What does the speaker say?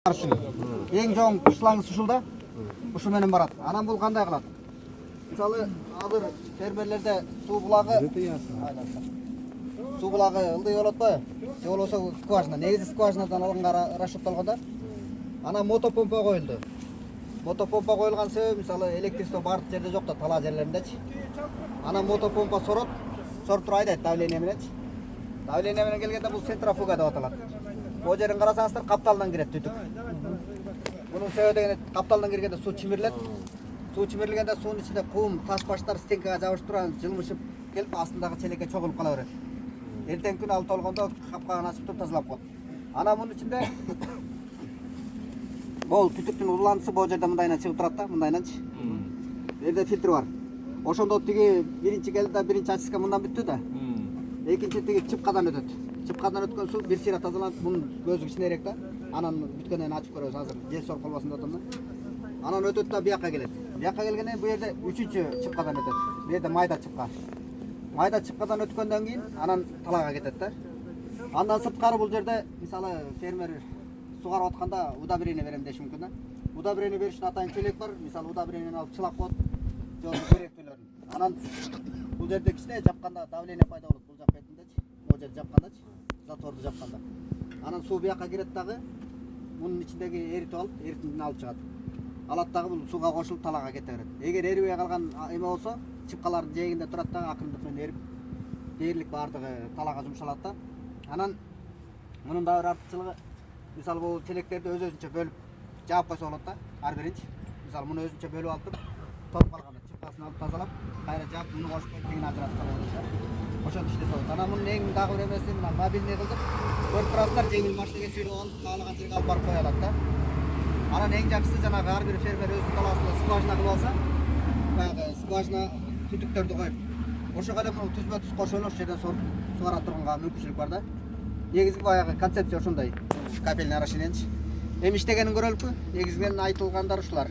Ең жоң шлангысы ушулда. Ушу менен барат. Анан бул кандай кылат? Мисалы, азыр фермерлерде суу булагы ылдый болот го. Же болбосо скважина, негизи скважинадан алынганга расчеттолгондо. Анан мотопомпа коюлду. Мотопомпа коюлган себеби мисалы электричество бардык жерде жок да, тала жерлериндечи. Анан мотопомпа сороп туруп айдайт давление мененчи. Давление менен келгенде бул центрофуга деп аталат. Бул жерин карасаңыздар капталдан кирет түтүк. Bunun sebebi de kaptaldan girgende su çimirlet. Su çimirligende suyun içinde kum, taş başlar stenkaga jabışıp turan жылмышып келип астындагы челекке чогулуп кала берет. Эртең күн ал толгондо капкагын ачып туруп тазалап коет. Ана мунун ичинде бул түтүктүн уландысы бул жерде мындайынан чыгып турат да, мындайнанчы. Жерде фильтр бар. Ошондо тиги биринчи келди да биринчи очистка мындан бүттү да. Экинчи тиги чыпкадан өтөт. Чыпкадан өткөн суу бир сыйра тазаланып, мунун көзү кичинерээк да. Анан бүткөндөн ачып көрөбүз азыр. Жел соруп калбасын деп атам да. Анан өтөт да бияка келет. Бияка келгенде бу жерде үчүнчү чыпкадан өтөт. Бу жерде майда чыпка. Майда чыпкадан өткөндөн кийин анан талага кетет да. Андан сырткары бул жерде мисалы фермер сугарып атканда удобрение берем деши мүмкүн да. Удобрение бериш үчүн атайын челек бар. Мисалы удобрениени алып чылап коет. Жол керектүүлөрүн. Анан бул жерде кичине жапканда давление пайда болот. Бул жак бетиндечи. Бул жерде жапкандачы. Заторду жапканда. Анан суу бияка кирет дагы. Bunun içindeki eritip alıp, eritiminden alıp çıkат. Alat dagı bu suga koşulup talaga kete berет. Eger eribey kalgan eme olsa, çıpkaların jeginde turat dagı akырындык менен erip, дээрлик бардыгы талага жумшалат да. Анан мунун да бир артыкчылыгы, мисалы бул челектерди өз-өзүнчө бөлүп жаап койсо болот да, ар биринчи. Мисалы муну өзүнчө бөлүп алып туруп, топ калганда чыпкасын алып тазалап, кайра жаап, муну кошуп коюп тигин ажыратып коет да. Ошентип иштесе болот. Анан мунун эң дагы бир эмеси мына мобильный кылдык. Көрүп турасыздар, жеңил машинеге сүйрөп алып, каалаган жерге алып барып коюп алат да. Анан эң жакшысы жанагы ар бир фермер өзүнүн талаасында скважина кылып алса, баягы скважина түтүктөрдү коюп, ошого эле муну түзбө-түз кошуп эле ошол жерден сугара турганга мүмкүнчүлүк бар да. Негизги баягы концепция ошондой. Капельный орошениенчи. Эми иштегенин көрөлүкпү? Негизинен айтылгандар ушулар.